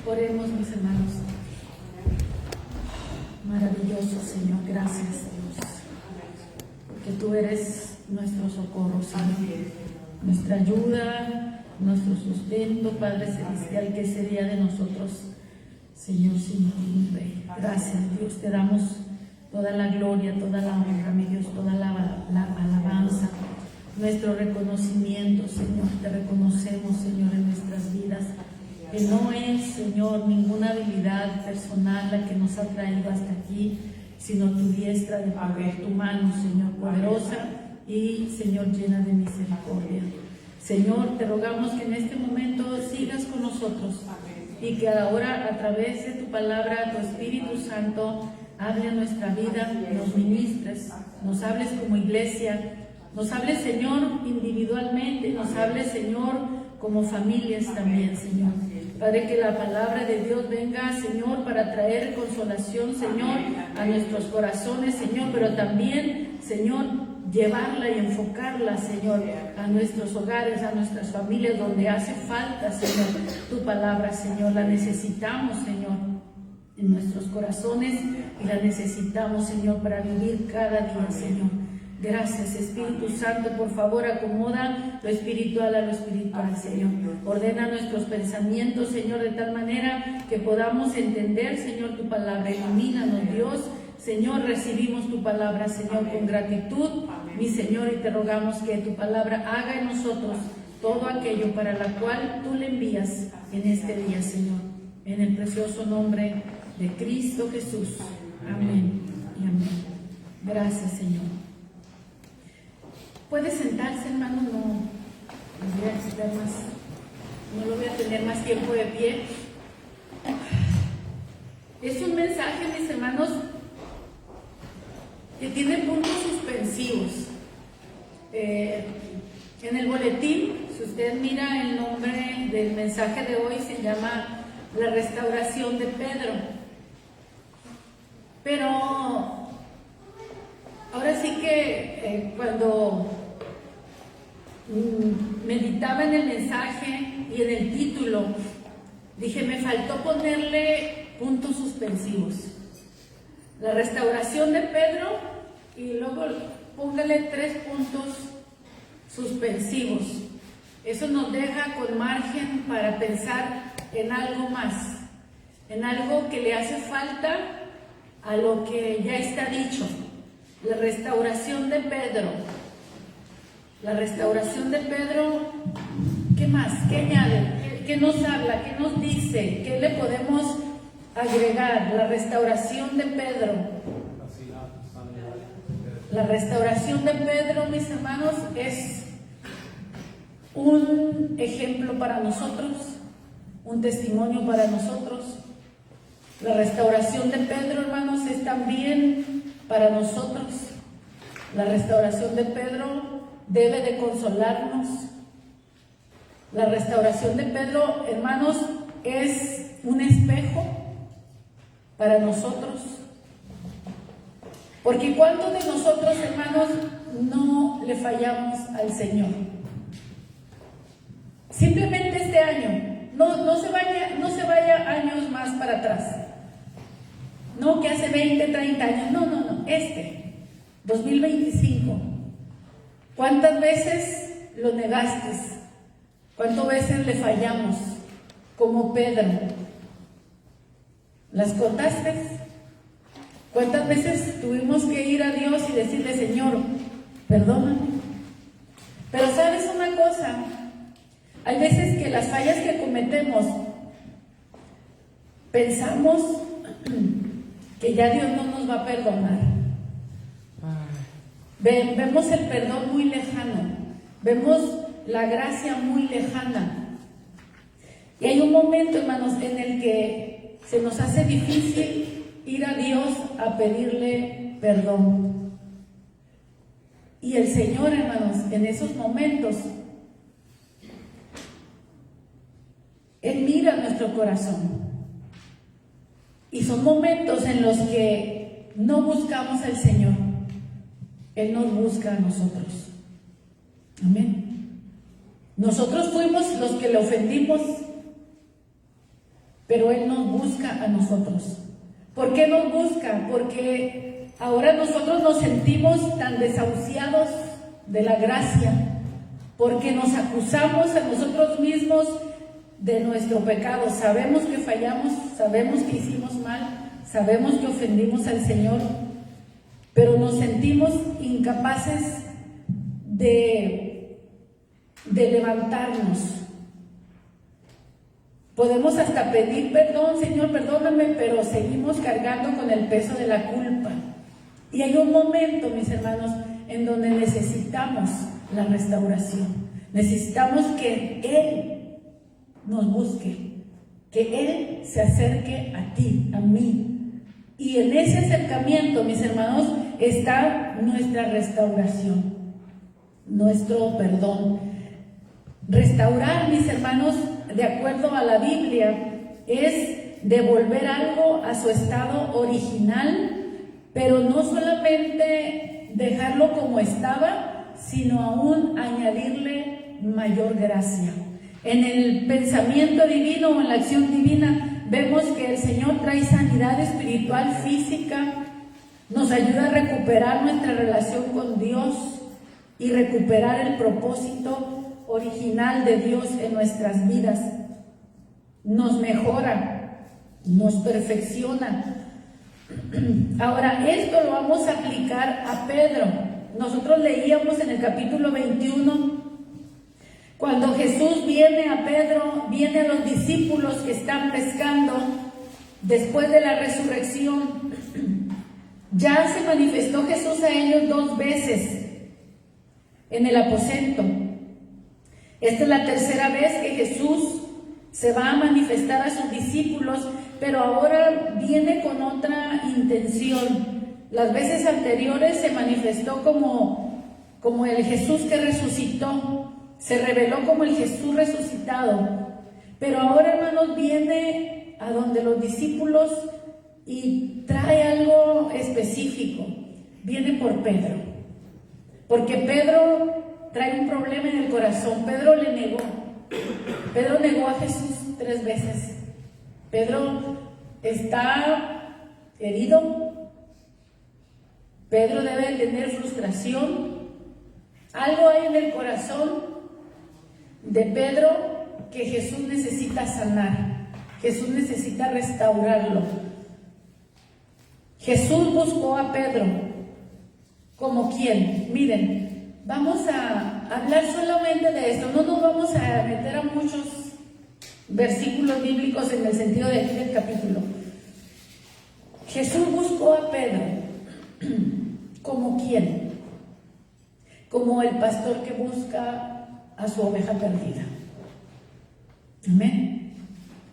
Oremos, mis hermanos. Maravilloso Señor, gracias Dios, porque tú eres nuestro socorro, Señor, nuestra ayuda, nuestro sustento, Padre Celestial. ¿Qué sería de nosotros, Señor, sin ti, Rey? Gracias Dios, te damos toda la gloria, toda la honra, mi Dios, toda la alabanza, nuestro reconocimiento, Señor. Te reconocemos, Señor, en nuestras vidas, que no es, Señor, ninguna habilidad personal la que nos ha traído hasta aquí, sino tu diestra de poder, tu mano, Señor, poderosa y, Señor, llena de misericordia. Señor, te rogamos que en este momento sigas con nosotros y que ahora, a través de tu palabra, tu Espíritu Santo hable a nuestra vida, nos ministres, nos hables como iglesia, nos hables, Señor, individualmente, nos hables, Señor, como familias también, Señor. Padre, que la palabra de Dios venga, Señor, para traer consolación, Señor, a nuestros corazones, Señor, pero también, Señor, llevarla y enfocarla, Señor, a nuestros hogares, a nuestras familias, donde hace falta, Señor, tu palabra, Señor. La necesitamos, Señor, en nuestros corazones y la necesitamos, Señor, para vivir cada día, Señor. Gracias, Espíritu Santo. Por favor, acomoda lo espiritual a lo espiritual, Señor. Ordena nuestros pensamientos, Señor, de tal manera que podamos entender, Señor, tu palabra. Ilumínanos, Dios. Señor, recibimos tu palabra, Señor, con gratitud, mi Señor, y te rogamos que tu palabra haga en nosotros todo aquello para la cual tú le envías en este día, Señor. En el precioso nombre de Cristo Jesús. Amén y amén. Gracias, Señor. Puede sentarse, hermano, no voy a necesitar más, no lo voy a tener más tiempo de pie. Es un mensaje, mis hermanos, que tiene puntos suspensivos. En el boletín, si usted mira el nombre del mensaje de hoy, se llama La restauración de Pedro. Pero ahora sí que cuando meditaba en el mensaje y en el título, dije, me faltó ponerle puntos suspensivos. La restauración de Pedro, y luego póngale 3 puntos suspensivos. Eso nos deja con margen para pensar en algo más, en algo que le hace falta a lo que ya está dicho. La restauración de Pedro. La restauración de Pedro, ¿qué más? ¿Qué añade? ¿Qué nos habla? ¿Qué nos dice? ¿Qué le podemos agregar? La restauración de Pedro. La restauración de Pedro, mis hermanos, es un ejemplo para nosotros, un testimonio para nosotros. La restauración de Pedro, hermanos, es también para nosotros. La restauración de Pedro debe de consolarnos. La restauración de Pedro, hermanos, es un espejo para nosotros. Porque ¿cuántos de nosotros, hermanos, no le fallamos al Señor? Simplemente este año, no se vaya años más para atrás. No que hace 20, 30 años, no, 2025. ¿Cuántas veces lo negaste? ¿Cuántas veces le fallamos? Como Pedro. ¿Las contaste? ¿Cuántas veces tuvimos que ir a Dios y decirle, Señor, perdóname? Pero ¿sabes una cosa? Hay veces que las fallas que cometemos, pensamos que ya Dios no nos va a perdonar. Vemos el perdón muy lejano, vemos la gracia muy lejana. Y hay un momento, hermanos, en el que se nos hace difícil ir a Dios a pedirle perdón. Y el Señor, hermanos, en esos momentos, Él mira nuestro corazón. Y son momentos en los que no buscamos al Señor. Él nos busca a nosotros. Amén. Nosotros fuimos los que le ofendimos, pero Él nos busca a nosotros. ¿Por qué nos busca? Porque ahora nosotros nos sentimos tan desahuciados de la gracia, porque nos acusamos a nosotros mismos de nuestro pecado. Sabemos que fallamos, sabemos que hicimos mal, sabemos que ofendimos al Señor, pero nos sentimos incapaces de levantarnos. Podemos hasta pedir perdón, Señor, perdóname, pero seguimos cargando con el peso de la culpa. Y hay un momento, mis hermanos, en donde necesitamos la restauración. Necesitamos que Él nos busque, que Él se acerque a ti, a mí. Y en ese acercamiento, mis hermanos, está nuestra restauración, nuestro perdón. Restaurar, mis hermanos, de acuerdo a la Biblia, es devolver algo a su estado original, pero no solamente dejarlo como estaba, sino aún añadirle mayor gracia. En el pensamiento divino o en la acción divina vemos que el Señor trae sanidad espiritual, física, nos ayuda a recuperar nuestra relación con Dios y recuperar el propósito original de Dios en nuestras vidas. Nos mejora, nos perfecciona. Ahora, esto lo vamos a aplicar a Pedro. Nosotros leíamos en el capítulo 21, cuando Jesús viene a Pedro, viene a los discípulos que están pescando después de la resurrección. Ya se manifestó Jesús a ellos 2 veces en el aposento. Esta es la tercera vez que Jesús se va a manifestar a sus discípulos, pero ahora viene con otra intención. Las veces anteriores se manifestó como el Jesús que resucitó, se reveló como el Jesús resucitado. Pero ahora, hermanos, viene a donde los discípulos y trae algo específico. Viene por Pedro, porque Pedro trae un problema en el corazón. Pedro le negó. Pedro negó a Jesús 3 veces. Pedro está herido. Pedro debe tener frustración. Algo hay en el corazón de Pedro que Jesús necesita sanar. Jesús necesita restaurarlo. Jesús buscó a Pedro. ¿Como quién? Miren, vamos a hablar solamente de esto. No nos vamos a meter a muchos versículos bíblicos en el sentido de aquí del capítulo. Jesús buscó a Pedro. ¿Como quién? Como el pastor que busca a su oveja perdida. Amén.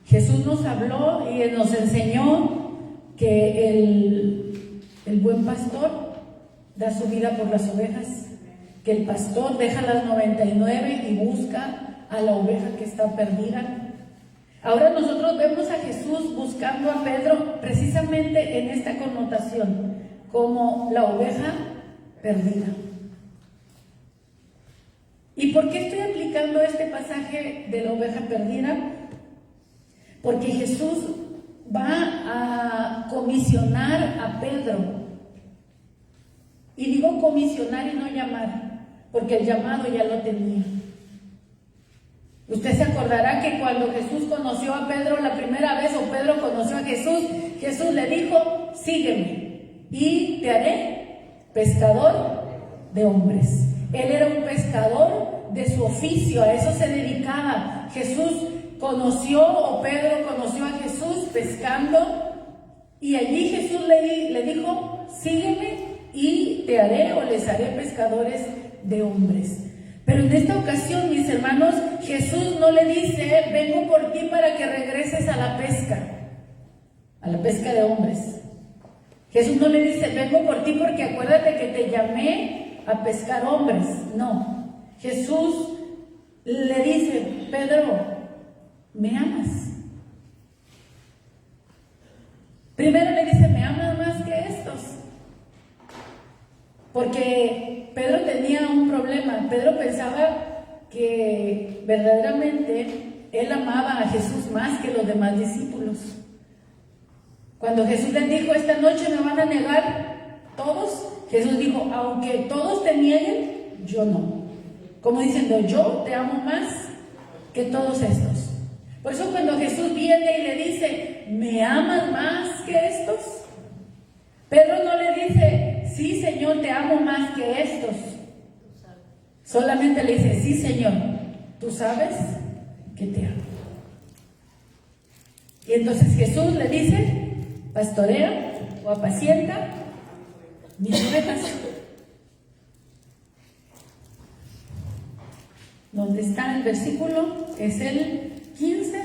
Jesús nos habló y nos enseñó que el buen pastor da su vida por las ovejas, que el pastor deja las 99 y busca a la oveja que está perdida. Ahora nosotros vemos a Jesús buscando a Pedro precisamente en esta connotación, como la oveja perdida. ¿Y por qué estoy aplicando este pasaje de la oveja perdida? Porque Jesús va a comisionar a Pedro. Y digo comisionar y no llamar, porque el llamado ya lo tenía. Usted se acordará que cuando Jesús conoció a Pedro la primera vez, o Pedro conoció a Jesús, Jesús le dijo: sígueme y te haré pescador de hombres. Él era un pescador de su oficio, a eso se dedicaba. Jesús conoció, o Pedro conoció a Jesús pescando, y allí Jesús le dijo: sígueme y te haré, o les haré pescadores de hombres. Pero en esta ocasión, mis hermanos, Jesús no le dice: vengo por ti para que regreses a la pesca de hombres. Jesús no le dice: vengo por ti porque acuérdate que te llamé a pescar hombres. No, Jesús le dice: Pedro, ¿me amas? Primero le dice: ¿me amas más que estos? Porque Pedro tenía un problema. Pedro pensaba que verdaderamente él amaba a Jesús más que los demás discípulos. Cuando Jesús les dijo, esta noche me van a negar todos, Jesús dijo, aunque todos te nieguen, yo no. Como diciendo, yo te amo más que todos estos. Por eso cuando Jesús viene y le dice, ¿me amas más que estos? Pedro no le dice, sí, Señor, te amo más que estos. Solamente le dice, sí, Señor, tú sabes que te amo. Y entonces Jesús le dice, pastorea o apacienta mis ovejas. Donde está el versículo es el 15.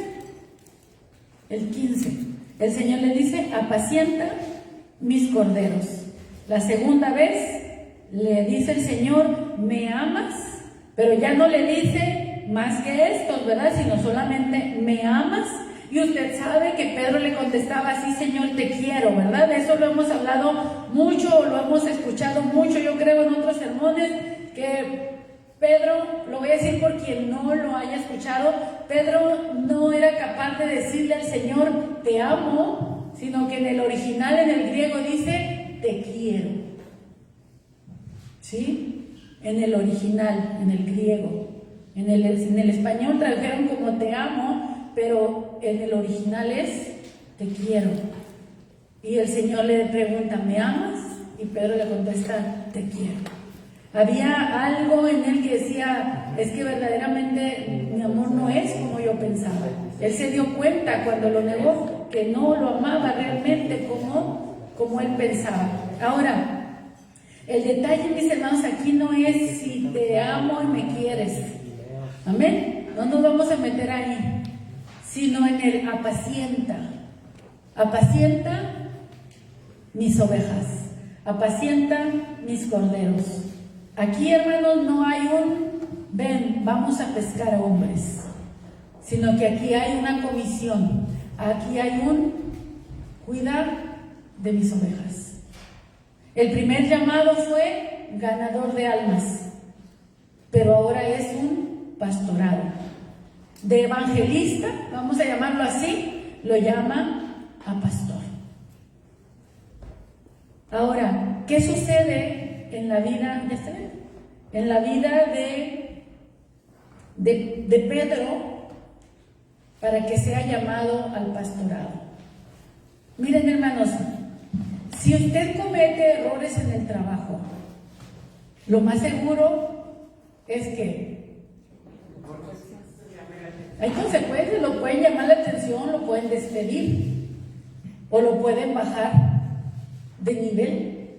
El 15. El Señor le dice, apacienta mis corderos. La segunda vez le dice el Señor, ¿me amas? Pero ya no le dice más que estos, ¿verdad? Sino solamente, ¿me amas? Y usted sabe que Pedro le contestaba, sí, Señor, te quiero, ¿verdad? De eso lo hemos hablado mucho, lo hemos escuchado mucho, yo creo, en otros sermones, que Pedro, lo voy a decir por quien no lo haya escuchado, Pedro no era capaz de decirle al Señor, te amo, sino que en el original, en el griego, dice, te quiero. ¿Sí? En el original, en el griego. En el español tradujeron como te amo, pero en el original es te quiero. Y el Señor le pregunta, ¿me amas? Y Pedro le contesta, te quiero. Había algo en él que decía, es que verdaderamente mi amor no es como yo pensaba. Él se dio cuenta cuando lo negó que no lo amaba realmente como él pensaba. Ahora, el detalle, mis hermanos, aquí no es si te amo y me quieres. Amén. No nos vamos a meter ahí, sino en el apacienta. Apacienta mis ovejas, apacienta mis corderos. Aquí, hermanos, no hay ven, vamos a pescar hombres, sino que aquí hay una comisión, aquí hay cuidar de mis ovejas. El primer llamado fue ganador de almas, pero ahora es un pastorado. De evangelista, vamos a llamarlo así, lo llama a pastor. Ahora, ¿qué sucede en la vida de Pedro para que sea llamado al pastorado? Miren, hermanos, si usted comete errores en el trabajo, lo más seguro es que hay consecuencias, lo pueden llamar la atención, lo pueden despedir o lo pueden bajar de nivel,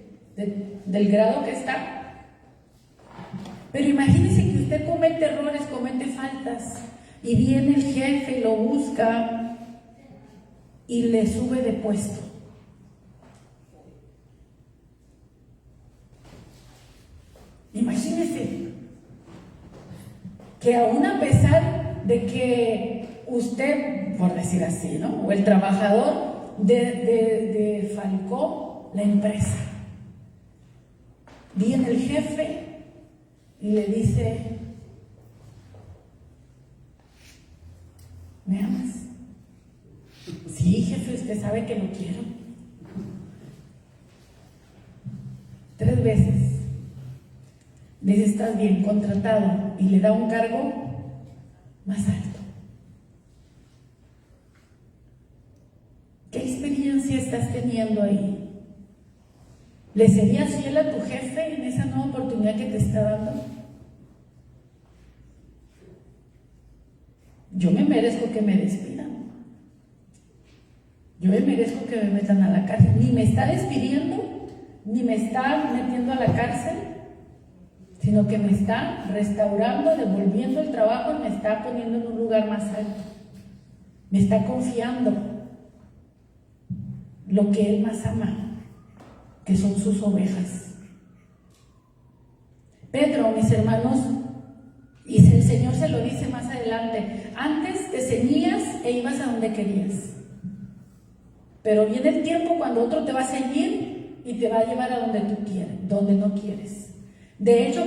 del grado que está. Pero imagínense que usted comete errores, comete faltas y viene el jefe, lo busca y le sube de puesto. Imagínense que aún a pesar de que usted, por decir así, ¿no?, o el trabajador defalcó la empresa, viene el jefe y le dice, ¿me amas? Sí, jefe, usted sabe que lo quiero. 3 veces. Dice, estás bien, contratado, y le da un cargo más alto. ¿Qué experiencia estás teniendo ahí? ¿Le serías fiel a tu jefe en esa nueva oportunidad que te está dando? Yo me merezco que me despidan. Yo me merezco que me metan a la cárcel. Ni me está despidiendo, ni me está metiendo a la cárcel, sino que me está restaurando, devolviendo el trabajo y me está poniendo en un lugar más alto. Me está confiando lo que Él más ama, que son sus ovejas. Pedro, mis hermanos, y el Señor se lo dice más adelante, antes te ceñías e ibas a donde querías, pero viene el tiempo cuando otro te va a ceñir y te va a llevar a donde tú quieres, donde no quieres. De hecho,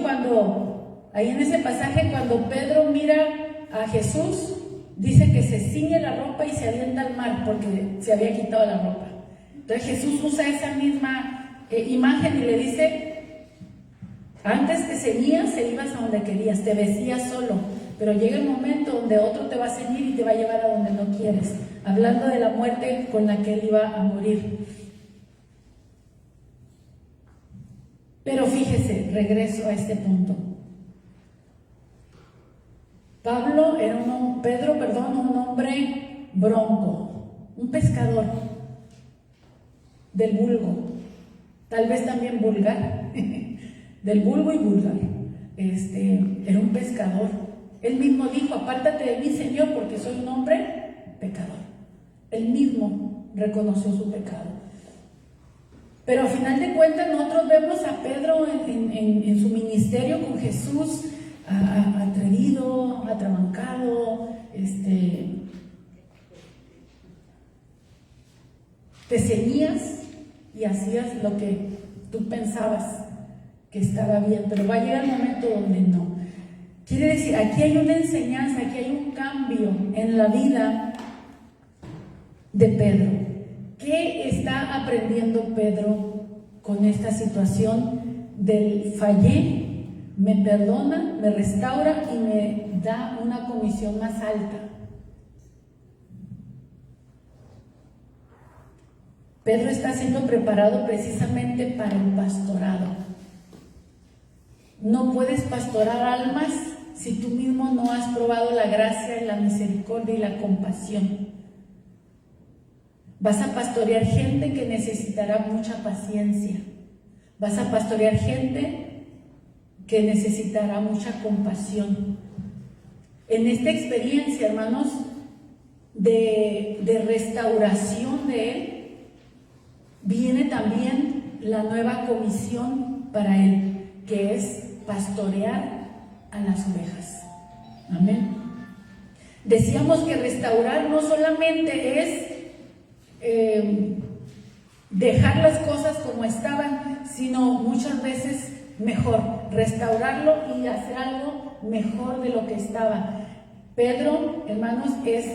ahí en ese pasaje, cuando Pedro mira a Jesús, dice que se ciñe la ropa y se avienta al mar porque se había quitado la ropa. Entonces Jesús usa esa misma imagen y le dice, antes te ceñías e ibas a donde querías, te vestías solo, pero llega el momento donde otro te va a ceñir y te va a llevar a donde no quieres, hablando de la muerte con la que él iba a morir. Pero fíjese, regreso a este punto. Pedro, un hombre bronco, un pescador del vulgo, tal vez también vulgar, del vulgo y vulgar. Era un pescador. Él mismo dijo, apártate de mí, Señor, porque soy un hombre pecador. Él mismo reconoció su pecado. Pero al final de cuentas nosotros vemos a Pedro en su ministerio con Jesús, atrevido, atrabancado, te ceñías y hacías lo que tú pensabas que estaba bien, pero va a llegar el momento donde no. Quiere decir, aquí hay una enseñanza, aquí hay un cambio en la vida de Pedro. ¿Qué está aprendiendo Pedro con esta situación del fallé? Me perdona, me restaura y me da una comisión más alta. Pedro está siendo preparado precisamente para el pastorado. No puedes pastorar almas si tú mismo no has probado la gracia, la misericordia y la compasión. Vas a pastorear gente que necesitará mucha paciencia. Vas a pastorear gente que necesitará mucha compasión. En esta experiencia, hermanos, de restauración de él, viene también la nueva comisión para él, que es pastorear a las ovejas. Amén. Decíamos que restaurar no solamente es dejar las cosas como estaban, sino muchas veces mejor, restaurarlo y hacer algo mejor de lo que estaba. Pedro, hermanos, es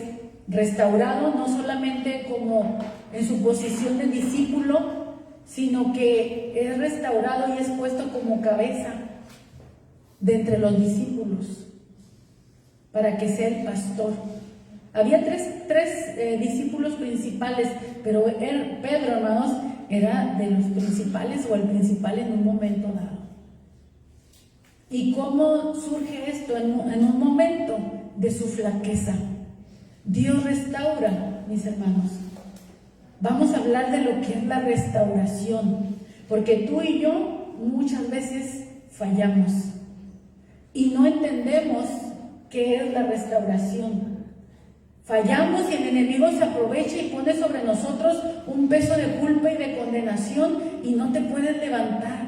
restaurado no solamente como en su posición de discípulo, sino que es restaurado y es puesto como cabeza de entre los discípulos para que sea el pastor. Había tres discípulos principales, pero Pedro, hermanos, era de los principales o el principal en un momento dado. ¿Y cómo surge esto? En un momento de su flaqueza. Dios restaura, mis hermanos. Vamos a hablar de lo que es la restauración, porque tú y yo muchas veces fallamos y no entendemos qué es la restauración. Fallamos y el enemigo se aprovecha y pone sobre nosotros un peso de culpa y de condenación y no te puedes levantar.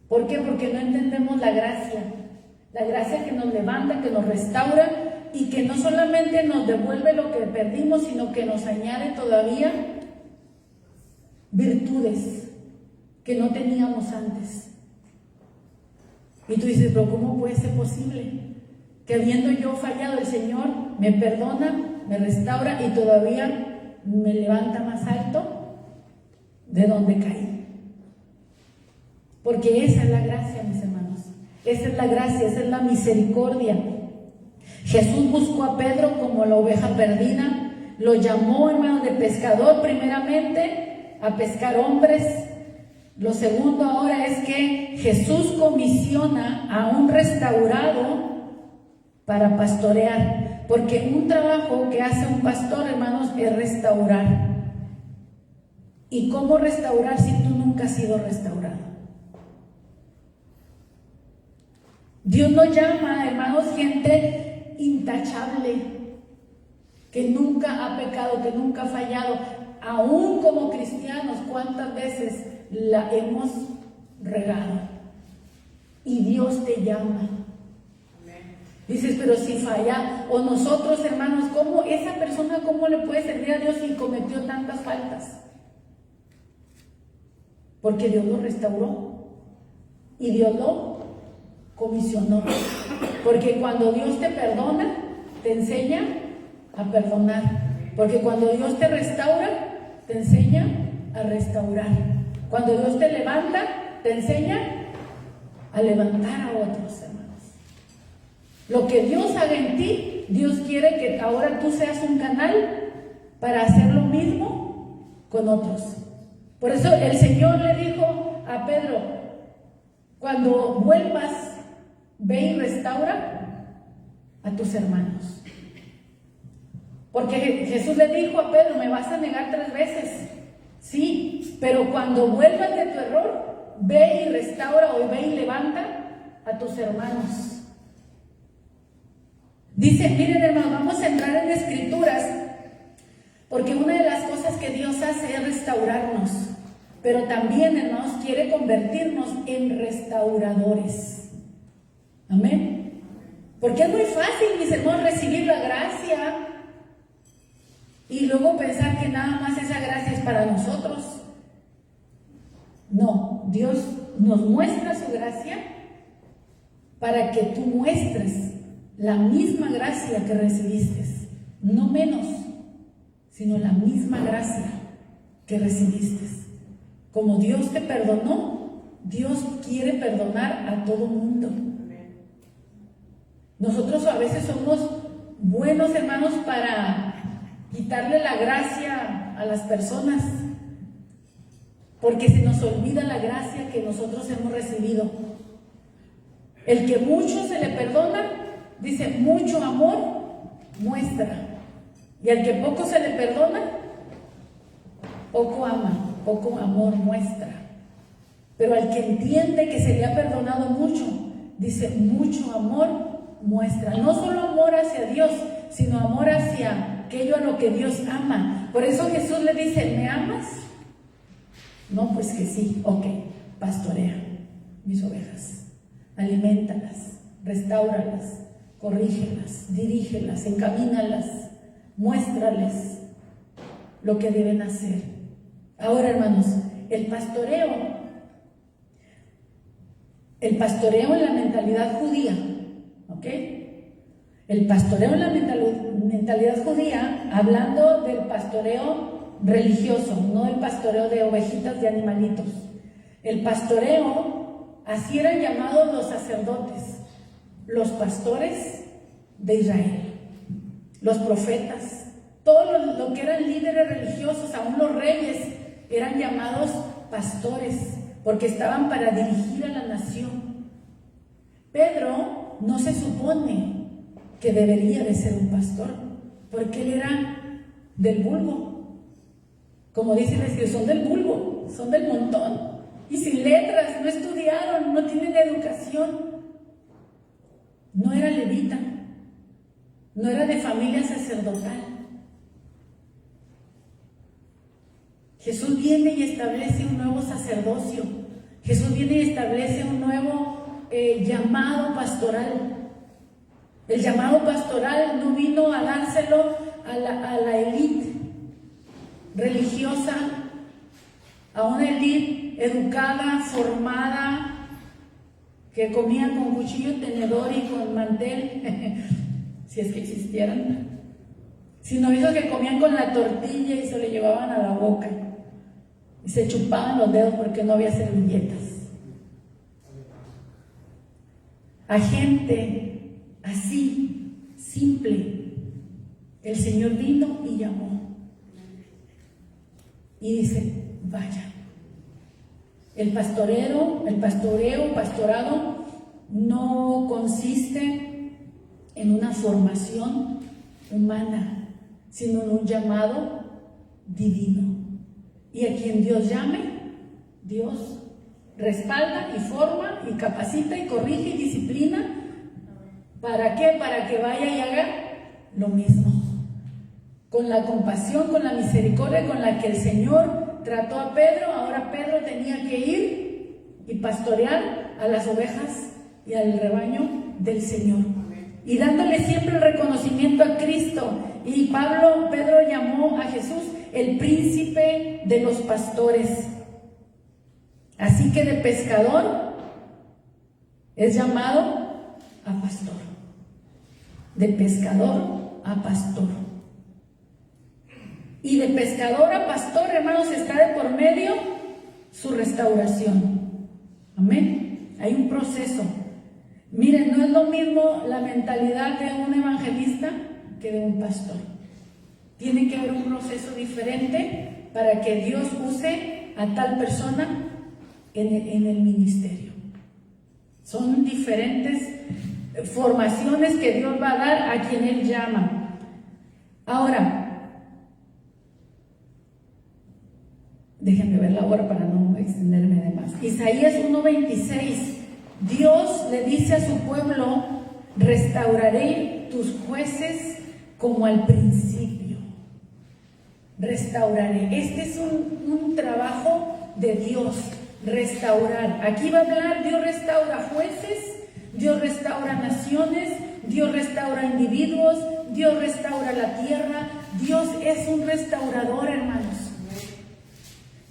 ¿Por qué? Porque no entendemos la gracia que nos levanta, que nos restaura y que no solamente nos devuelve lo que perdimos, sino que nos añade todavía virtudes que no teníamos antes. Y tú dices, pero ¿cómo puede ser posible? Que habiendo yo fallado, el Señor me perdona, me restaura y todavía me levanta más alto de donde caí. Porque esa es la gracia, mis hermanos. Esa es la gracia, esa es la misericordia. Jesús buscó a Pedro como la oveja perdida. Lo llamó, hermanos, de pescador primeramente a pescar hombres. Lo segundo ahora es que Jesús comisiona a un restaurado para pastorear, porque un trabajo que hace un pastor, hermanos, es restaurar. ¿Y cómo restaurar si tú nunca has sido restaurado? Dios nos llama, hermanos, gente intachable, que nunca ha pecado, que nunca ha fallado. Aún como cristianos, ¿cuántas veces la hemos regado? Y Dios te llama. Dices, pero si falla, o nosotros, hermanos, ¿cómo esa persona, cómo le puede servir a Dios si cometió tantas faltas? Porque Dios lo restauró y Dios lo comisionó. Porque cuando Dios te perdona, te enseña a perdonar. Porque cuando Dios te restaura, te enseña a restaurar. Cuando Dios te levanta, te enseña a levantar a otros, hermanos. Lo que Dios haga en ti, Dios quiere que ahora tú seas un canal para hacer lo mismo con otros. Por eso el Señor le dijo a Pedro: cuando vuelvas, ve y restaura a tus hermanos. Porque Jesús le dijo a Pedro: me vas a negar 3 veces. Sí, pero cuando vuelvas de tu error, ve y restaura, o ve y levanta a tus hermanos. Dice, miren hermanos, vamos a entrar en escrituras, porque una de las cosas que Dios hace es restaurarnos, pero también, hermanos, quiere convertirnos en restauradores. Amén. Porque es muy fácil, mis hermanos, recibir la gracia y luego pensar que nada más esa gracia es para nosotros. No, Dios nos muestra su gracia para que tú muestres la misma gracia que recibiste, no menos, sino la misma gracia que recibiste. Como Dios te perdonó, Dios quiere perdonar a todo mundo. Nosotros a veces somos buenos, hermanos, para quitarle la gracia a las personas, porque se nos olvida la gracia que nosotros hemos recibido. El que mucho se le perdona, dice, mucho amor muestra. Y al que poco se le perdona, poco ama, poco amor muestra. Pero al que entiende que se le ha perdonado mucho, dice, mucho amor muestra. No solo amor hacia Dios, sino amor hacia aquello a lo que Dios ama. Por eso Jesús le dice, ¿me amas? No, pues que sí. Ok, pastorea mis ovejas, aliméntalas, restáuralas, corrígelas, dirígelas, encamínalas, muéstrales lo que deben hacer. Ahora, hermanos, el pastoreo en la mentalidad judía, ¿ok? El pastoreo en la mentalidad judía, hablando del pastoreo religioso, no del pastoreo de ovejitas, de animalitos. El pastoreo, así eran llamados los sacerdotes, los pastores de Israel, los profetas, todos los que eran líderes religiosos, aún los reyes, eran llamados pastores, porque estaban para dirigir a la nación. Pedro no se supone que debería de ser un pastor, porque él era del vulgo. Como dice la escritura, son del vulgo, son del montón, y sin letras, no estudiaron, no tienen educación. No era levita, no era de familia sacerdotal. Jesús viene y establece un nuevo sacerdocio. Jesús viene y establece un nuevo llamado pastoral. El llamado pastoral no vino a dárselo a la élite religiosa, a una élite educada, formada, que comía con cuchillo, tenedor y con mantel, si es que existieran, sino esos que comían con la tortilla y se le llevaban a la boca y se chupaban los dedos porque no había servilletas. A gente así, simple, el Señor vino y llamó y dice, vaya. El pastorado no consiste en una formación humana, sino en un llamado divino. Y a quien Dios llame, Dios respalda y forma y capacita y corrige y disciplina. ¿Para qué? Para que vaya y haga lo mismo. Con la compasión, con la misericordia con la que el Señor trató a Pedro, ahora Pedro tenía que ir y pastorear a las ovejas y al rebaño del Señor. Y dándole siempre el reconocimiento a Cristo. Y Pedro llamó a Jesús el príncipe de los pastores. Así que de pescador es llamado a pastor. de pescador a pastor. Y de pescador a pastor, hermanos, está de por medio su restauración. Amén. Hay un proceso. Miren, no es lo mismo la mentalidad de un evangelista que de un pastor. Tiene que haber un proceso diferente para que Dios use a tal persona en el ministerio. Son diferentes formaciones que Dios va a dar a quien Él llama. Ahora, déjenme ver la hora para no extenderme de más. Isaías 1:26. Dios le dice a su pueblo: restauraré tus jueces como al principio. Restauraré. Este es un trabajo de Dios, restaurar. Aquí va a hablar, Dios restaura jueces, Dios restaura naciones, Dios restaura individuos, Dios restaura la tierra. Dios es un restaurador, hermanos.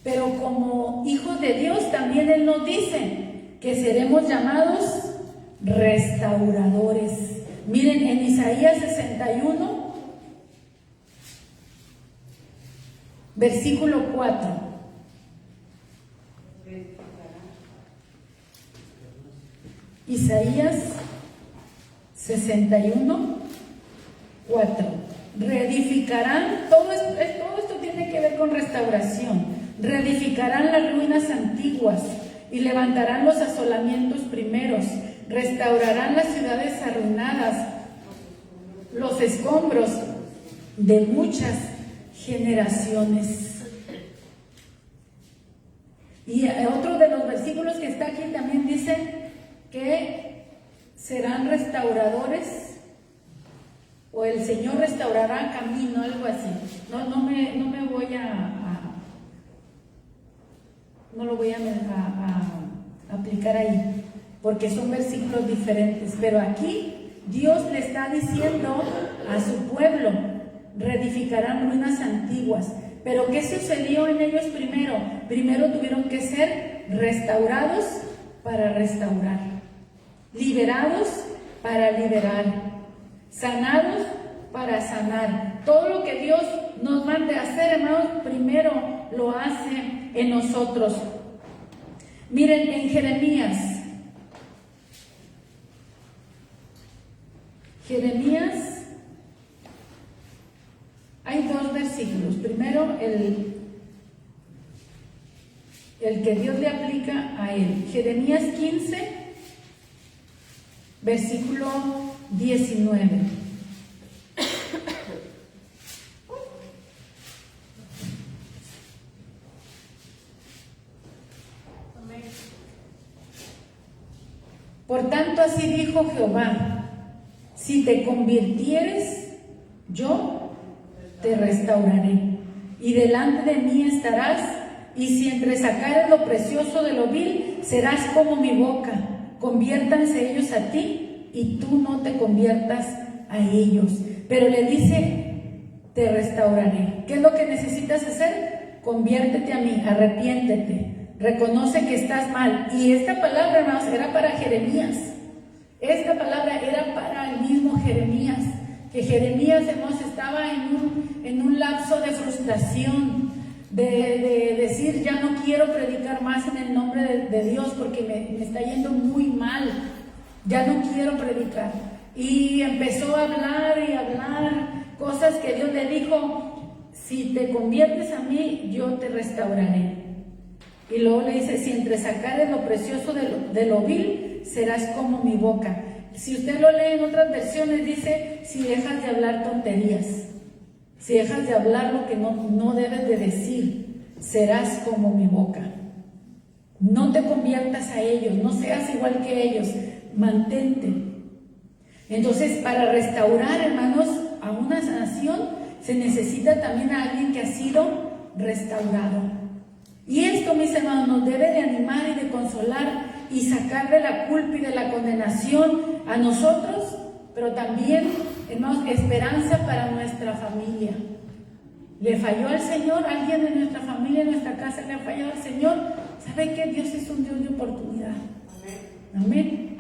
Pero como hijos de Dios también Él nos dice que seremos llamados restauradores. Miren, en Isaías 61, versículo 4. Isaías 61, 4. Reedificarán, todo esto tiene que ver con restauración. Reedificarán las ruinas antiguas y levantarán los asolamientos primeros. Restaurarán las ciudades arruinadas, los escombros de muchas generaciones. Y otro de los versículos que está aquí también dice que serán restauradores, o el Señor restaurará camino, algo así. No lo voy a aplicar ahí, porque son versículos diferentes. Pero aquí Dios le está diciendo a su pueblo: reedificarán ruinas antiguas. Pero ¿qué sucedió en ellos primero? Primero tuvieron que ser restaurados para restaurar, liberados para liberar, sanados para sanar. Todo lo que Dios nos mande a hacer, hermanos, primero lo hace en nosotros. Miren, en Jeremías hay dos versículos. Primero, el que Dios le aplica a él. Jeremías 15, versículo 19. Por tanto, así dijo Jehová: si te convirtieres, yo te restauraré, y delante de mí estarás, y si entresacares lo precioso de lo vil, serás como mi boca. Conviértanse ellos a ti, y tú no te conviertas a ellos. Pero le dice: te restauraré. ¿Qué es lo que necesitas hacer? Conviértete a mí, arrepiéntete. Reconoce que estás mal. Y esta palabra, hermanos, era para Jeremías. Esta palabra era para el mismo Jeremías. Que Jeremías, hermanos, estaba en un lapso de frustración, de decir: ya no quiero predicar más en el nombre de Dios porque me está yendo muy mal. Ya no quiero predicar. Y empezó a hablar y hablar cosas que Dios le dijo: si te conviertes a mí, yo te restauraré. Y luego le dice: si entresacares lo precioso de lo vil, serás como mi boca. Si usted lo lee en otras versiones, dice: si dejas de hablar tonterías, si dejas de hablar lo que no debes de decir, serás como mi boca. No te conviertas a ellos, no seas igual que ellos, mantente. Entonces, para restaurar, hermanos, a una nación, se necesita también a alguien que ha sido restaurado. Y esto, mis hermanos, nos debe de animar y de consolar y sacar de la culpa y de la condenación a nosotros, pero también, hermanos, esperanza para nuestra familia. ¿Le falló al Señor? ¿Alguien de nuestra familia, en nuestra casa le ha fallado al Señor? ¿Sabe que Dios es un Dios de oportunidad? Amén.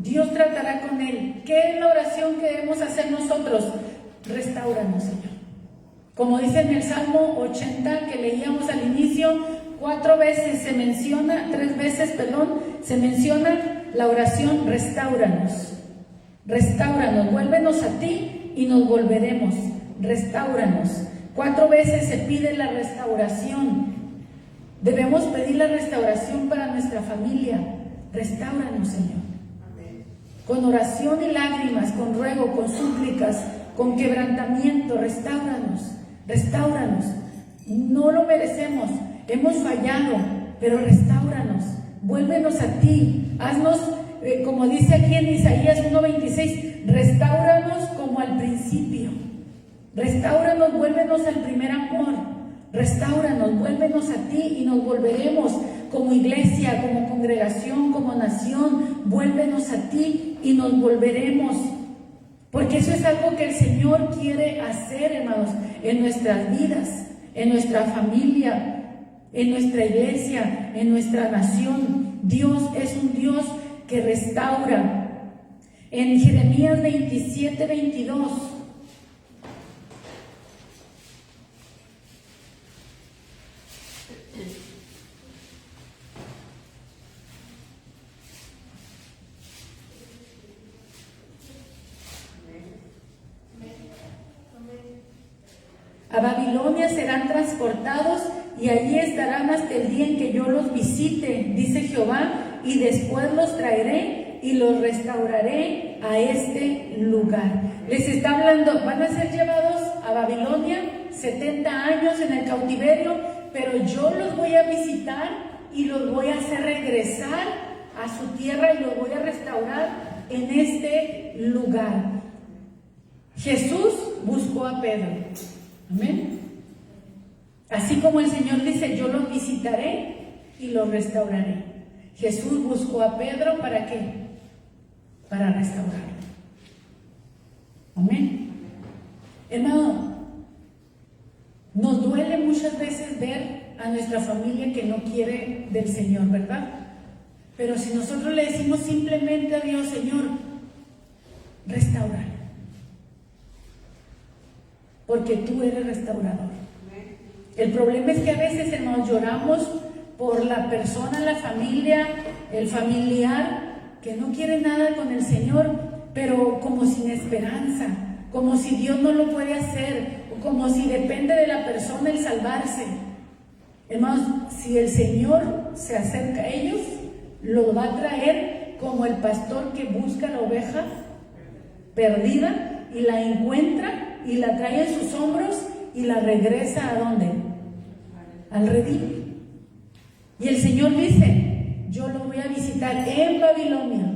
Dios tratará con él. ¿Qué es la oración que debemos hacer nosotros? Restáuranos, Señor. Como dice en el Salmo 80 que leíamos al inicio, 3 veces se menciona la oración restáuranos. Restáuranos, vuélvenos a ti y nos volveremos. Restáuranos. 4 veces se pide la restauración. Debemos pedir la restauración para nuestra familia. Restáuranos, Señor. Con oración y lágrimas, con ruego, con súplicas, con quebrantamiento, restáuranos, restáuranos. No lo merecemos, hemos fallado, pero restáuranos, vuélvenos a ti, haznos, como dice aquí en Isaías 1:26, restáuranos como al principio, restáuranos, vuélvenos al primer amor, restáuranos, vuélvenos a ti y nos volveremos como iglesia, como congregación, como nación, vuélvenos a ti y nos volveremos. Porque eso es algo que el Señor quiere hacer, hermanos, en nuestras vidas, en nuestra familia, en nuestra iglesia, en nuestra nación. Dios es un Dios que restaura. En Jeremías 27:22. A Babilonia serán transportados y allí estarán hasta el día en que yo los visite, dice Jehová, y después los traeré y los restauraré a este lugar. Les está hablando, van a ser llevados a Babilonia 70 años en el cautiverio, pero yo los voy a visitar y los voy a hacer regresar a su tierra y los voy a restaurar en este lugar. Jesús buscó a Pedro. Amén. Así como el Señor dice, yo los visitaré y los restauraré. Jesús buscó a Pedro, ¿para qué? Para restaurarlo. Amén. Hermano, nos duele muchas veces ver a nuestra familia que no quiere del Señor, ¿verdad? Pero si nosotros le decimos simplemente a Dios, Señor, restaura, porque tú eres restaurador. El problema es que a veces, hermanos, lloramos por la persona, la familia, el familiar que no quiere nada con el Señor, pero como sin esperanza, como si Dios no lo puede hacer, o como si depende de la persona el salvarse. Hermanos, si el Señor se acerca a ellos, los va a traer como el pastor que busca la oveja perdida y la encuentra y la trae en sus hombros y la regresa ¿a dónde? Al redil. Y el Señor dice, yo lo voy a visitar en Babilonia.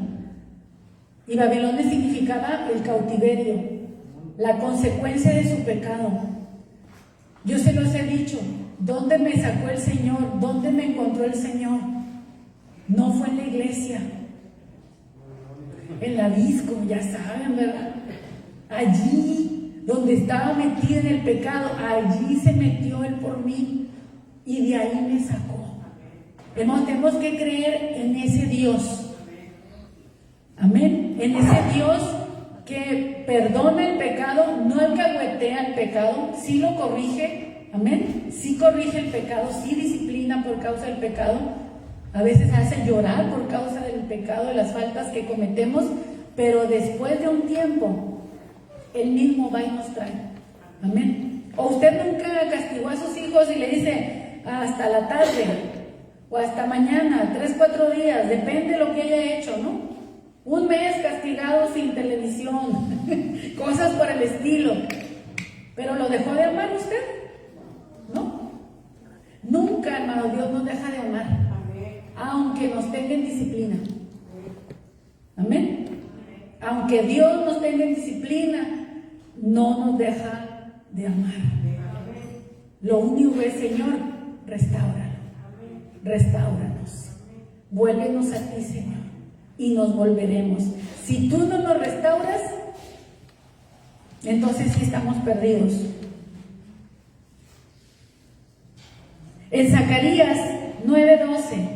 Y Babilonia significaba el cautiverio, la consecuencia de su pecado. Yo se los he dicho, ¿dónde me sacó el Señor? ¿Dónde me encontró el Señor? No fue en la iglesia, en la disco, ya saben, ¿verdad? Allí donde estaba metida en el pecado, allí se metió Él por mí y de ahí me sacó. Hermanos, tenemos que creer en ese Dios. Amén. En ese Dios que perdona el pecado, no alcahuetea el pecado, sí lo corrige. Amén. Sí corrige el pecado, sí disciplina por causa del pecado. A veces hace llorar por causa del pecado, de las faltas que cometemos, pero después de un tiempo Él mismo va y nos trae. Amén. O usted nunca castigó a sus hijos y le dice hasta la tarde o hasta mañana, 3, 4 días, depende de lo que haya hecho, ¿no? Un mes castigado sin televisión, cosas por el estilo. ¿Pero lo dejó de amar usted? No. Nunca, hermano, Dios nos deja de amar, aunque nos tenga en disciplina. Amén. Aunque Dios nos tenga en disciplina, no nos deja de amar. Lo único es, Señor, restáuranos, vuélvenos a ti, Señor, y nos volveremos. Si tú no nos restauras, entonces sí estamos perdidos. En Zacarías 9:12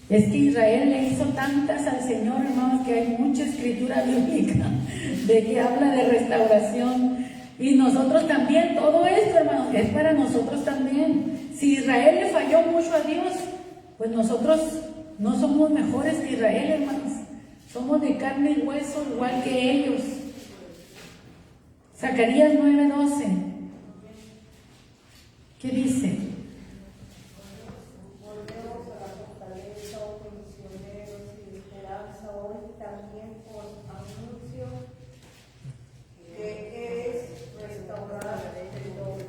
Es que Israel le hizo tantas al Señor, hermanos, que hay mucha escritura bíblica de que habla de restauración. Y nosotros también, todo esto, hermanos, es para nosotros también. Si Israel le falló mucho a Dios, pues nosotros no somos mejores que Israel, hermanos. Somos de carne y hueso igual que ellos. Zacarías 9:12. ¿Qué dice? Volvemos a la fortaleza, oh prisioneros y de esperanza, hoy también por anuncio que es restaurar el doble.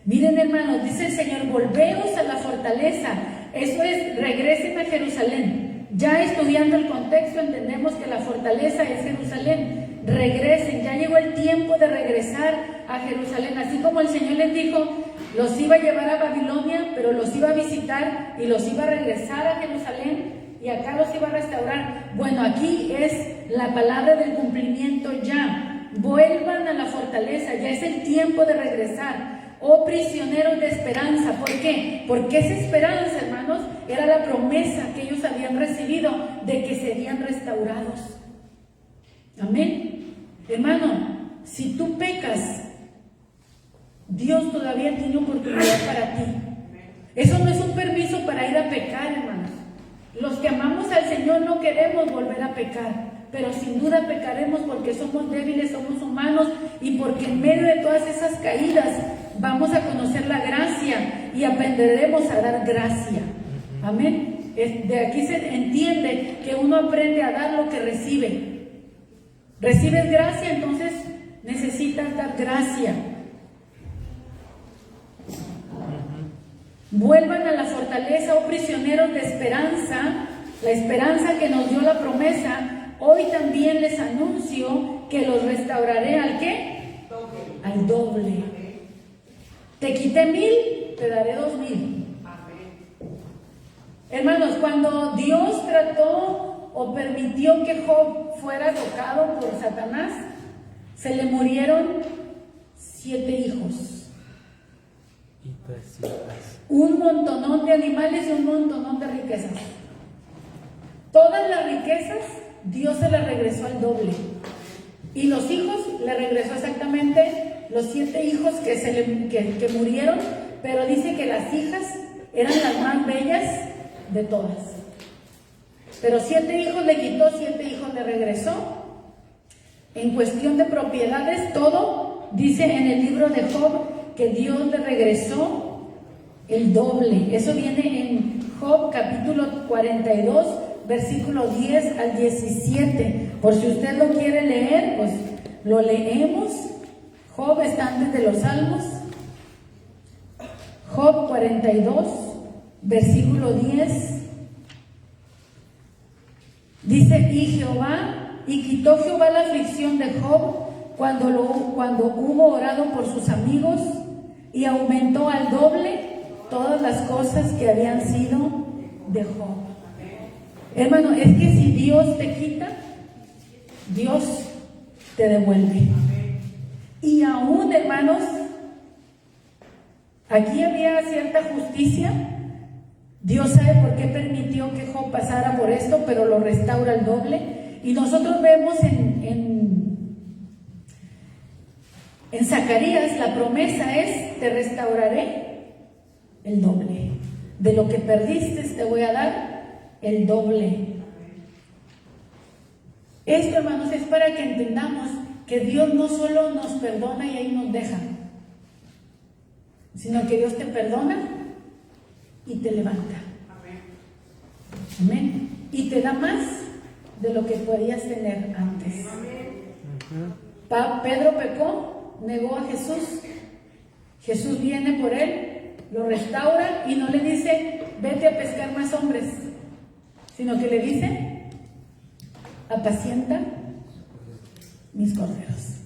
Miren, hermanos, dice el Señor, volveos a la fortaleza. Eso es, regresen a Jerusalén. Ya estudiando el contexto entendemos que la fortaleza es Jerusalén. Regresen, ya llegó el tiempo de regresar a Jerusalén. Así como el Señor les dijo, los iba a llevar a Babilonia, pero los iba a visitar y los iba a regresar a Jerusalén y acá los iba a restaurar. Bueno, aquí es la palabra del cumplimiento ya. Vuelvan a la fortaleza, ya es el tiempo de regresar. Oh prisioneros de esperanza, ¿por qué? Porque esa esperanza, hermanos, era la promesa que ellos habían recibido de que serían restaurados. Amén. Hermano, si tú pecas, Dios todavía tiene oportunidad para ti. Eso no es un permiso para ir a pecar, hermanos. Los que amamos al Señor no queremos volver a pecar, pero sin duda pecaremos porque somos débiles, somos humanos y porque en medio de todas esas caídas vamos a conocer la gracia y aprenderemos a dar gracia. Amén. De aquí se entiende que uno aprende a dar lo que recibe. Recibes gracia, entonces necesitas dar gracia. Vuelvan a la fortaleza, oh prisioneros de esperanza, la esperanza que nos dio la promesa. Hoy también les anuncio que los restauraré ¿al qué? Al doble. Te quité 1000, te daré 2000. Hermanos, cuando Dios trató o permitió que Job fuera tocado por Satanás, se le murieron 7 hijos, un montonón de animales y un montonón de riquezas. Todas las riquezas Dios se las regresó al doble, y los hijos le regresó exactamente los 7 hijos que murieron, pero dice que las hijas eran las más bellas de todas. Pero 7 hijos le quitó, 7 hijos le regresó. En cuestión de propiedades, todo dice en el libro de Job que Dios le regresó el doble. Eso viene en Job capítulo 42, versículo 10 al 17. Por si usted lo quiere leer, pues lo leemos. Job está antes de los Salmos. Job 42, versículo 10. Dice, y quitó Jehová la aflicción de Job cuando hubo orado por sus amigos, y aumentó al doble todas las cosas que habían sido de Job. Hermano, es que si Dios te quita, Dios te devuelve. Y aún, hermanos, aquí había cierta justicia. Dios sabe por qué permitió que Job pasara por esto, pero lo restaura al doble. Y nosotros vemos en Zacarías, la promesa es, te restauraré el doble. De lo que perdiste te voy a dar el doble. Esto, hermanos, es para que entendamos que Dios no solo nos perdona y ahí nos deja, sino que Dios te perdona y te levanta. Amén. Y te da más de lo que podías tener antes. Pedro pecó, negó a Jesús. Jesús viene por él, lo restaura y no le dice, vete a pescar más hombres, sino que le dice, apacienta mis corderos,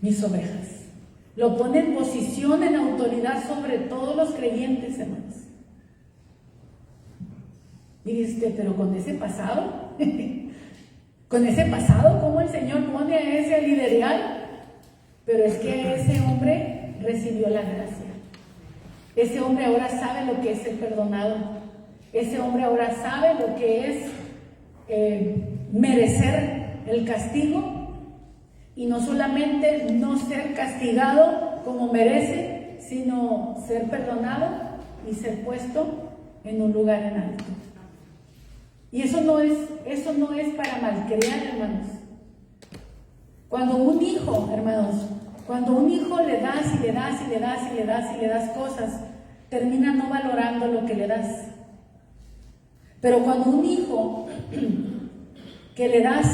mis ovejas. Lo pone en posición, en autoridad sobre todos los creyentes, hermanos. Y dice, pero con ese pasado, ¿cómo el Señor pone a ese a liderar? Pero es que ese hombre recibió la gracia. Ese hombre ahora sabe lo que es ser perdonado. Ese hombre ahora sabe lo que es merecer el castigo, y no solamente no ser castigado como merece, sino ser perdonado y ser puesto en un lugar en alto. Y eso no es para malcriar, hermanos. Cuando un hijo, hermanos, cuando un hijo le das y le das y le das y le das y le das cosas, termina no valorando lo que le das. Pero cuando un hijo que le das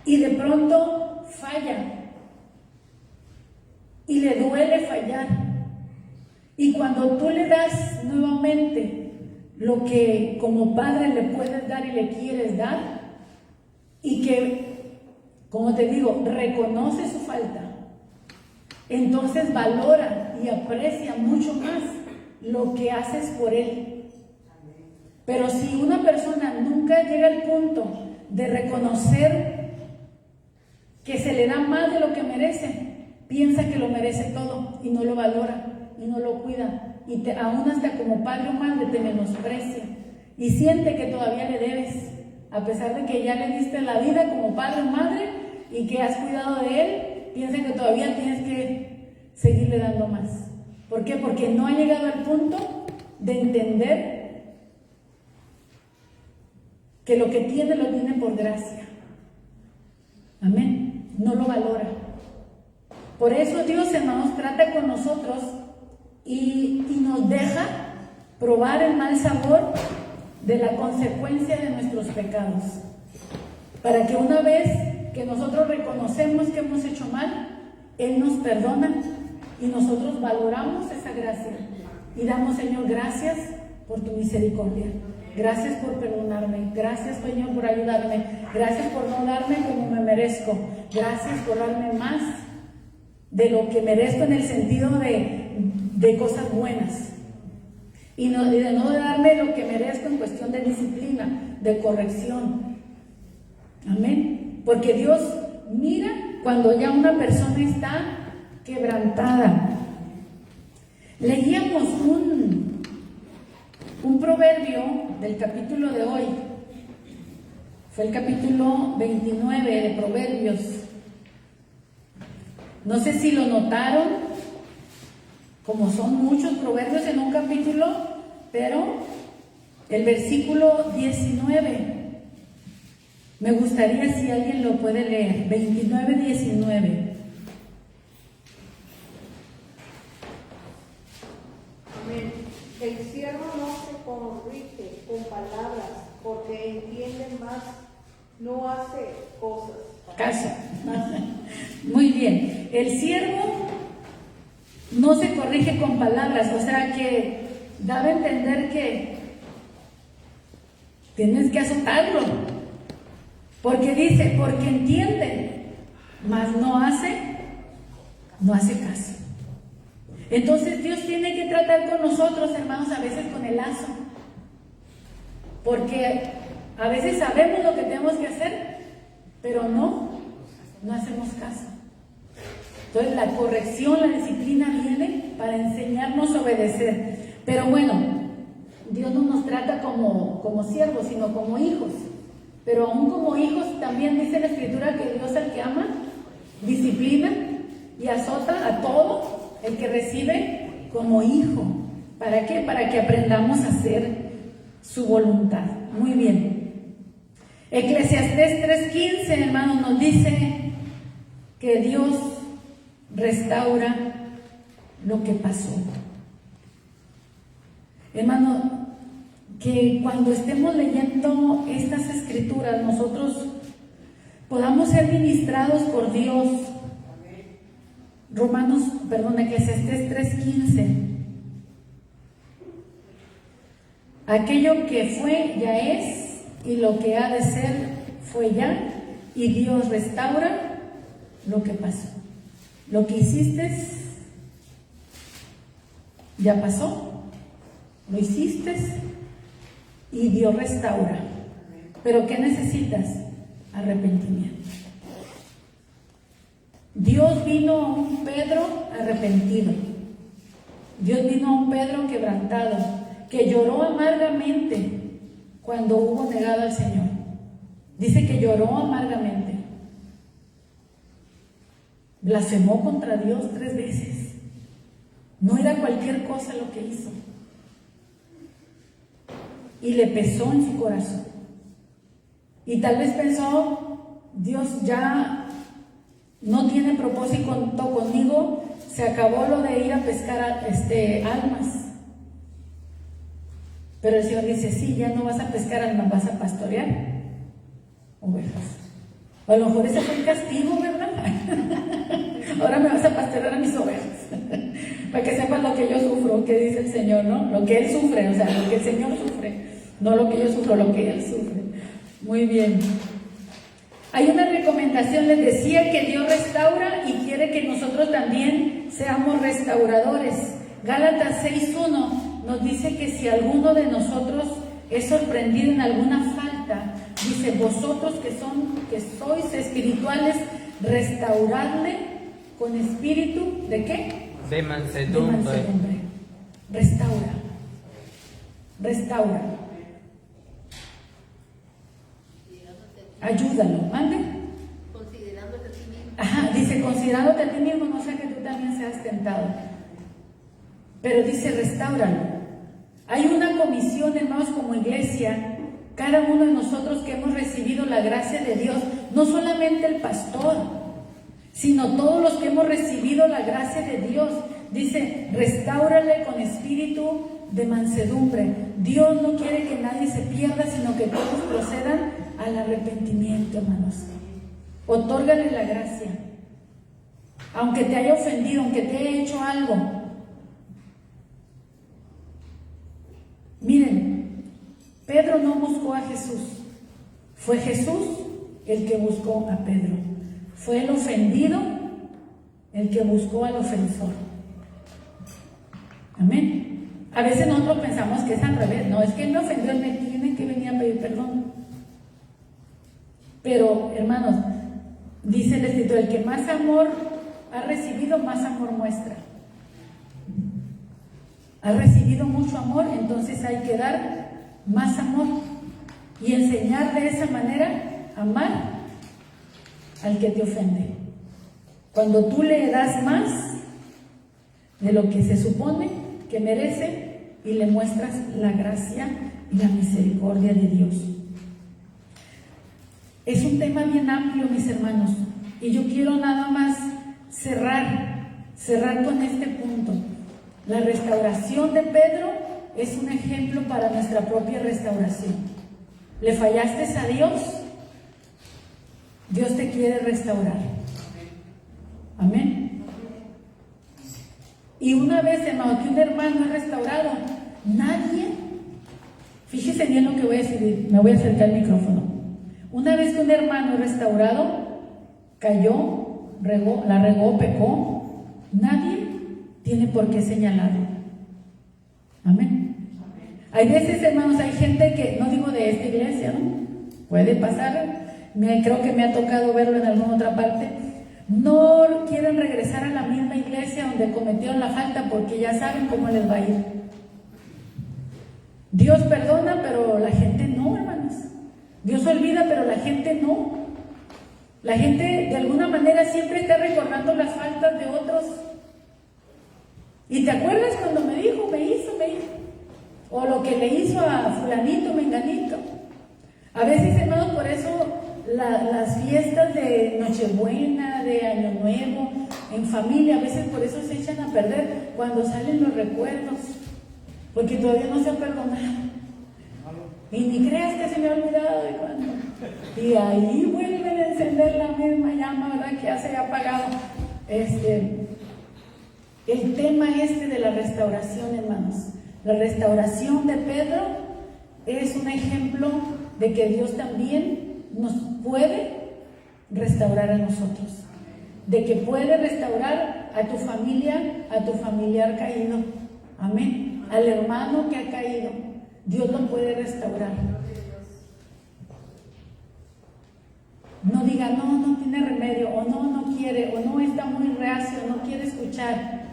y de pronto falla y le duele fallar, y cuando tú le das nuevamente lo que como padre le puedes dar y le quieres dar, y que, como te digo, reconoce su falta, entonces valora y aprecia mucho más lo que haces por él. Pero si una persona nunca llega al punto de reconocer que se le da más de lo que merece, piensa que lo merece todo y no lo valora y no lo cuida, y aún hasta como padre o madre te menosprecia y siente que todavía le debes, a pesar de que ya le diste la vida como padre o madre y que has cuidado de él, piensa que todavía tienes que seguirle dando más. ¿Por qué? Porque no ha llegado al punto de entender que lo que tiene lo tiene por gracia. Amén. No lo valora. Por eso Dios, hermanos, trata con nosotros y nos deja probar el mal sabor de la consecuencia de nuestros pecados, para que una vez que nosotros reconocemos que hemos hecho mal, Él nos perdona y nosotros valoramos esa gracia y damos: Señor, gracias por tu misericordia, gracias por perdonarme, gracias, Señor, por ayudarme, gracias por no darme como me merezco, gracias por darme más de lo que merezco en el sentido de cosas buenas, y de no darme lo que merezco en cuestión de disciplina, de corrección. Amén. Porque Dios mira cuando ya una persona está quebrantada. Leíamos un proverbio del capítulo de hoy. Fue el capítulo 29 de Proverbios. No sé si lo notaron, como son muchos proverbios en un capítulo, pero el versículo 19, me gustaría si alguien lo puede leer, 29:19. Amén. El siervo no se corrige con palabras, porque entiende más, no hace cosas. Caso. Muy bien. El siervo no se corrige con palabras, o sea que da a entender que tienes que azotarlo, porque dice, porque entiende, mas no hace caso. Entonces Dios tiene que tratar con nosotros, hermanos, a veces con el lazo, porque a veces sabemos lo que tenemos que hacer, pero no hacemos caso. Entonces la corrección, la disciplina viene para enseñarnos a obedecer. Pero bueno, Dios no nos trata como siervos, sino como hijos. Pero aún como hijos también dice la Escritura que Dios, al que ama, disciplina y azota a todo el que recibe como hijo. ¿Para qué? Para que aprendamos a hacer su voluntad. Muy bien. Eclesiastés 3:15, hermanos, nos dice que Dios restaura lo que pasó. Hermano, que cuando estemos leyendo estas escrituras nosotros podamos ser ministrados por Dios. Eclesiastés 3:15. Aquello que fue ya es, y lo que ha de ser fue ya, y Dios restaura lo que pasó. Lo que hiciste ya pasó, lo hiciste y Dios restaura. Pero ¿qué necesitas? Arrepentimiento. Dios vino a un Pedro arrepentido. Dios vino a un Pedro quebrantado. que lloró amargamente cuando hubo negado al Señor. Dice que lloró amargamente. Blasfemó contra Dios 3 veces. No era cualquier cosa lo que hizo. Y le pesó en su corazón. Y tal vez pensó, Dios ya no tiene propósito conmigo, se acabó lo de ir a pescar almas. Pero el Señor dice, sí, ya no vas a pescar almas, vas a pastorear ovejas. A lo mejor ese fue el castigo, ¿verdad? Ahora me vas a pastorear a mis ovejas. Para que sepan lo que yo sufro, que dice el Señor, ¿no? Lo que Él sufre, o sea, lo que el Señor sufre, no lo que yo sufro, lo que Él sufre. Muy bien. Hay una recomendación, les decía que Dios restaura y quiere que nosotros también seamos restauradores. Gálatas 6:1 nos dice que si alguno de nosotros es sorprendido en alguna falta, dice, vosotros que sois espirituales, restauradle con espíritu, ¿de qué? De mansedumbre. De mansedumbre. Restaura. Restaura. Ayúdalo. ¿Mande? Considerándote a ti mismo. Ajá, dice, considerándote a ti mismo, no sea que tú también seas tentado. Pero dice, restáuralo. Hay una comisión, hermanos, como iglesia, cada uno de nosotros que hemos recibido la gracia de Dios, no solamente el pastor, sino todos los que hemos recibido la gracia de Dios. Dice, restáurale con espíritu de mansedumbre. Dios no quiere que nadie se pierda, sino que todos procedan al arrepentimiento, hermanos. Otórgale la gracia. Aunque te haya ofendido, aunque te haya hecho algo. Miren, Pedro no buscó a Jesús. Fue Jesús el que buscó a Pedro. Fue el ofendido el que buscó al ofensor. Amén. A veces nosotros pensamos que es al revés. No, es que él me ofendió, él me tiene que venir a pedir perdón. Pero, hermanos, dice el escritor, el que más amor ha recibido, más amor muestra. Ha recibido mucho amor, entonces hay que dar más amor y enseñar de esa manera a amar al que te ofende. Cuando tú le das más de lo que se supone que merece y le muestras la gracia y la misericordia de Dios. Es un tema bien amplio, mis hermanos, y yo quiero nada más cerrar con este punto. La restauración de Pedro es un ejemplo para nuestra propia restauración. ¿Le fallaste a Dios? Dios te quiere restaurar. Amén. Y una vez, hermano, que un hermano es restaurado, nadie, fíjese bien lo que voy a decir, me voy a acercar al micrófono. Una vez que un hermano es restaurado, cayó, la regó, pecó, nadie tiene por qué señalarlo. Amén. Hay veces, hermanos, hay gente que, no digo de esta iglesia, ¿no? Puede pasar, creo que me ha tocado verlo en alguna otra parte, no quieren regresar a la misma iglesia donde cometieron la falta porque ya saben cómo les va a ir. Dios perdona, pero la gente no, hermanos. Dios olvida, pero la gente no. La gente de alguna manera siempre está recordando las faltas de otros. ¿Y te acuerdas cuando me dijo, me hizo? O lo que le hizo a fulanito, menganito. A veces, hermanos, por eso las fiestas de Nochebuena, de Año Nuevo, en familia, a veces por eso se echan a perder cuando salen los recuerdos, porque todavía no se ha perdonado. Y ni creas que se me ha olvidado de cuándo. Y ahí vuelven a encender la misma llama, ¿verdad? Que ya se ha apagado. El tema de la restauración, hermanos. La restauración de Pedro es un ejemplo de que Dios también nos puede restaurar a nosotros. De que puede restaurar a tu familia, a tu familiar caído. Amén. Al hermano que ha caído. Dios lo puede restaurar. No diga, no tiene remedio, o no quiere, o no está muy reacio, no quiere escuchar.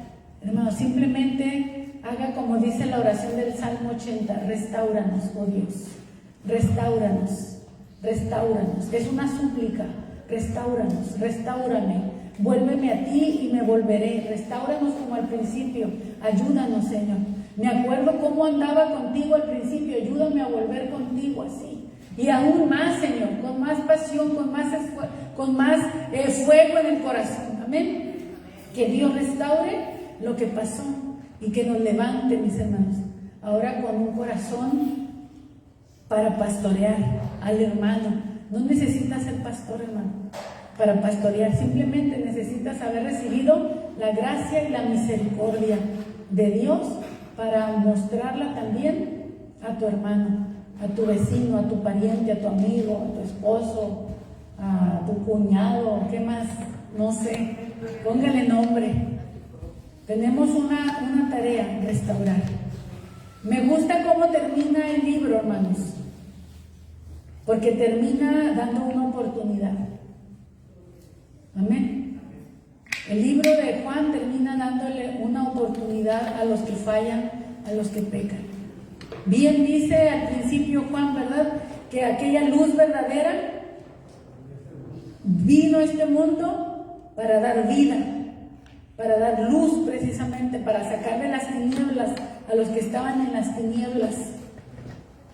Hermano, simplemente haga como dice la oración del Salmo 80, restáuranos, oh Dios, restáuranos, restáuranos. Es una súplica, restáuranos, restáurame, vuélveme a ti y me volveré, restáuranos como al principio, ayúdanos, Señor. Me acuerdo cómo andaba contigo al principio, ayúdame a volver contigo así. Y aún más, Señor, con más pasión, con más fuego en el corazón. Amén. Que Dios restaure lo que pasó y que nos levante, mis hermanos, ahora con un corazón para pastorear al hermano. No necesitas ser pastor, hermano, para pastorear. Simplemente necesitas haber recibido la gracia y la misericordia de Dios para mostrarla también a tu hermano, a tu vecino, a tu pariente, a tu amigo, a tu esposo, a tu cuñado, ¿qué más? No sé, póngale nombre. Tenemos una tarea, restaurar. Me gusta cómo termina el libro, hermanos, porque termina dando una oportunidad. Amén. El libro de Juan termina dándole una oportunidad a los que fallan, a los que pecan. Bien dice al principio Juan, ¿verdad?, que aquella luz verdadera vino a este mundo para dar vida, para dar luz, precisamente para sacar de las tinieblas a los que estaban en las tinieblas.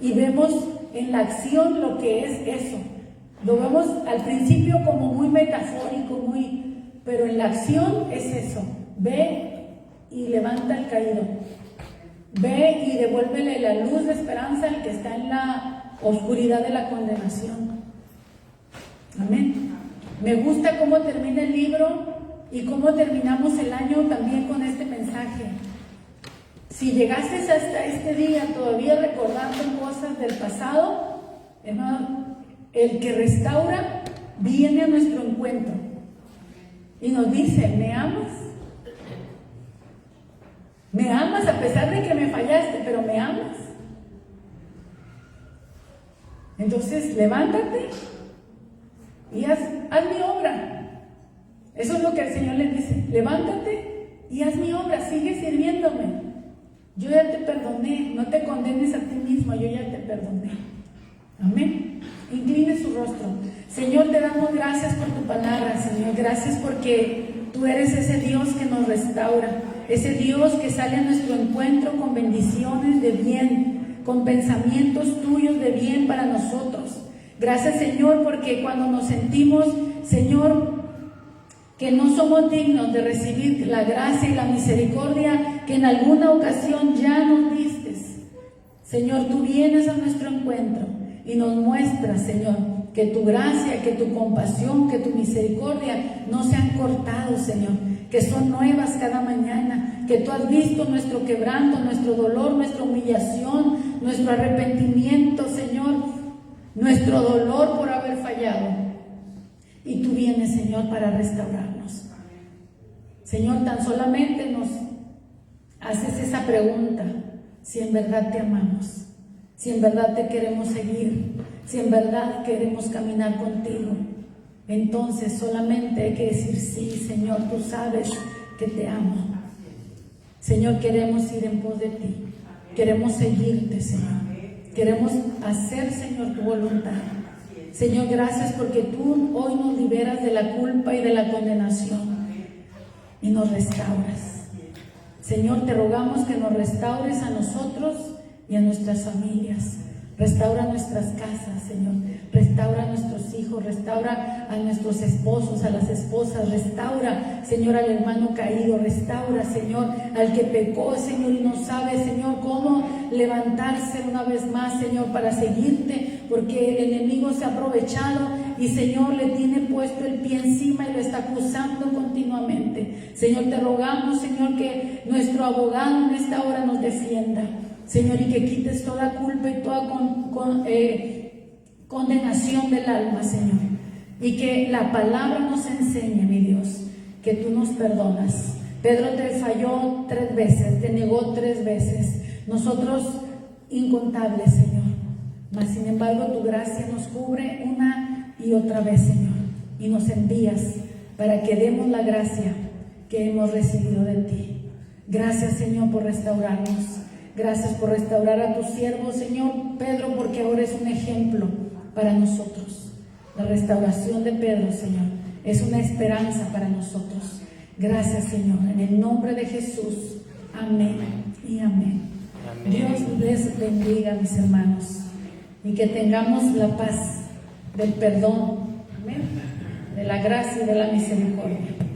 Y vemos en la acción lo que es eso. Lo vemos al principio como muy metafórico, pero en la acción es eso. Ve y levanta al caído. Ve y devuélvele la luz de esperanza al que está en la oscuridad de la condenación. Amén. Me gusta cómo termina el libro y cómo terminamos el año también con este mensaje. Si llegaste hasta este día todavía recordando cosas del pasado, hermano, el que restaura viene a nuestro encuentro y nos dice: ¿me amas? ¿Me amas a pesar de que me fallaste, pero me amas? Entonces, levántate y haz mi obra. Eso es lo que el Señor les dice: levántate y haz mi obra, sigue sirviéndome. Yo ya te perdoné, no te condenes a ti mismo, yo ya te perdoné. Amén. Incline su rostro. Señor, te damos gracias por tu palabra, Señor. Gracias porque tú eres ese Dios que nos restaura, ese Dios que sale a nuestro encuentro con bendiciones de bien, con pensamientos tuyos de bien para nosotros. Gracias, Señor, porque cuando nos sentimos, Señor, que no somos dignos de recibir la gracia y la misericordia que en alguna ocasión ya nos diste, Señor, tú vienes a nuestro encuentro y nos muestras, Señor, que tu gracia, que tu compasión, que tu misericordia no se han cortado, Señor, que son nuevas cada mañana, que tú has visto nuestro quebranto, nuestro dolor, nuestra humillación, nuestro arrepentimiento, Señor, nuestro dolor por haber fallado. Y tú vienes, Señor, para restaurarnos. Señor, tan solamente nos haces esa pregunta: si en verdad te amamos, si en verdad te queremos seguir, si en verdad queremos caminar contigo. Entonces solamente hay que decir: sí, Señor, tú sabes que te amo. Señor, queremos ir en pos de ti, queremos seguirte, Señor, queremos hacer, Señor, tu voluntad. Señor, gracias porque tú hoy nos liberas de la culpa y de la condenación y nos restauras. Señor, te rogamos que nos restaures a nosotros y a nuestras familias. Restaura nuestras casas, Señor. Restaura a nuestros hijos, restaura a nuestros esposos, a las esposas. Restaura, Señor, al hermano caído. Restaura, Señor, al que pecó, Señor, y no sabe, Señor, cómo levantarse una vez más, Señor, para seguirte, porque el enemigo se ha aprovechado y, Señor, le tiene puesto el pie encima y lo está acusando continuamente. Señor, te rogamos, Señor, que nuestro abogado en esta hora nos defienda, Señor, y que quites toda culpa y toda condenación del alma, Señor, y que la palabra nos enseñe, mi Dios, que tú nos perdonas. Pedro te falló 3 veces, te negó 3 veces, nosotros incontables, Señor, mas sin embargo tu gracia nos cubre una y otra vez, Señor, y nos envías para que demos la gracia que hemos recibido de ti. Gracias, Señor, por restaurarnos. Gracias por restaurar a tu siervo, Señor Pedro, porque ahora es un ejemplo para nosotros. La restauración de Pedro, Señor, es una esperanza para nosotros. Gracias, Señor, en el nombre de Jesús. Amén y amén. Dios les bendiga, mis hermanos, y que tengamos la paz del perdón, amén, de la gracia y de la misericordia.